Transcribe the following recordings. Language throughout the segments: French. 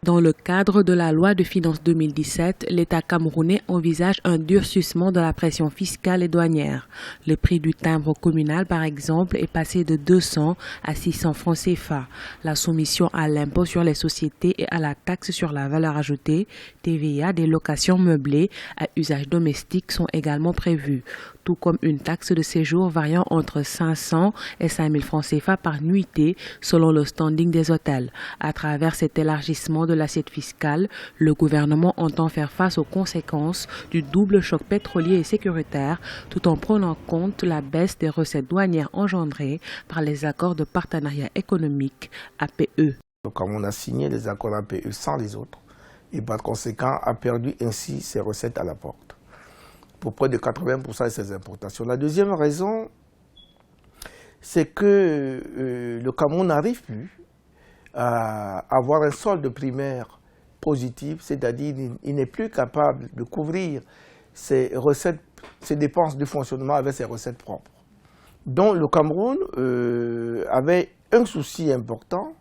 Dans le cadre de la loi de finances 2017, l'État camerounais envisage un durcissement de la pression fiscale et douanière. Le prix du timbre communal, par exemple, est passé de 200 à 600 francs CFA. La soumission à l'impôt sur les sociétés et à la taxe sur la valeur ajoutée, TVA, des locations meublées à usage domestique sont également prévues, tout comme une taxe de séjour variant entre 500 et 5000 francs CFA par nuitée selon le standing des hôtels. À travers cet élargissement de l'assiette fiscale, le gouvernement entend faire face aux conséquences du double choc pétrolier et sécuritaire tout en prenant en compte la baisse des recettes douanières engendrées par les accords de partenariat économique APE. Comme on a signé les accords APE sans les autres, et par conséquent a perdu ainsi ses recettes à la porte pour près de 80% de ses importations. La deuxième raison, c'est que le Cameroun n'arrive plus à avoir un solde primaire positif, c'est-à-dire il n'est plus capable de couvrir ses recettes, ses dépenses de fonctionnement avec ses recettes propres. Donc le Cameroun avait un souci important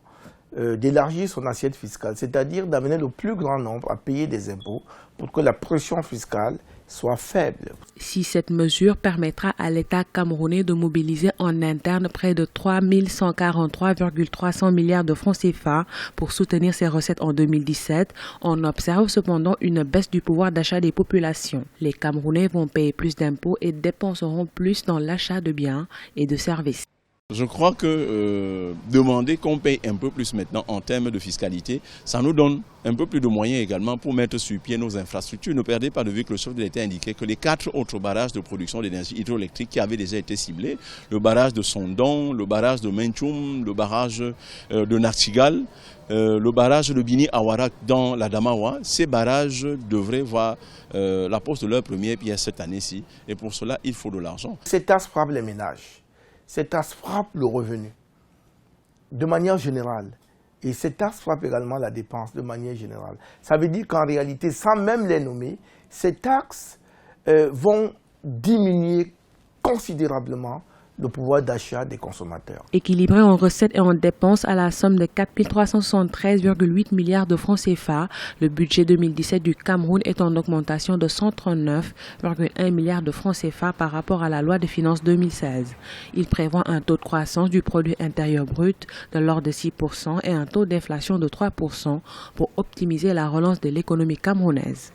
d'élargir son assiette fiscale, c'est-à-dire d'amener le plus grand nombre à payer des impôts pour que la pression fiscale soit faible. Si cette mesure permettra à l'État camerounais de mobiliser en interne près de 3 143,300 milliards de francs CFA pour soutenir ses recettes en 2017, on observe cependant une baisse du pouvoir d'achat des populations. Les Camerounais vont payer plus d'impôts et dépenseront plus dans l'achat de biens et de services. Je crois que demander qu'on paye un peu plus maintenant en termes de fiscalité, ça nous donne un peu plus de moyens également pour mettre sur pied nos infrastructures. Ne perdez pas de vue que le chef de l'État indiquait que les 4 autres barrages de production d'énergie hydroélectrique qui avaient déjà été ciblés, le barrage de Sondon, le barrage de Menchoum, le barrage de Nartigal, le barrage de Bini Awara dans la Damawa, ces barrages devraient voir la pose de leur première pierre cette année-ci. Et pour cela, il faut de l'argent. Cette taxe frappe les ménages. Cette taxe frappe le revenu de manière générale. Et cette taxe frappe également la dépense de manière générale. Ça veut dire qu'en réalité, sans même les nommer, ces taxes vont diminuer considérablement le pouvoir d'achat des consommateurs. Équilibré en recettes et en dépenses à la somme de 4 373,8 milliards de francs CFA, le budget 2017 du Cameroun est en augmentation de 139,1 milliards de francs CFA par rapport à la loi de finances 2016. Il prévoit un taux de croissance du produit intérieur brut de l'ordre de 6% et un taux d'inflation de 3% pour optimiser la relance de l'économie camerounaise.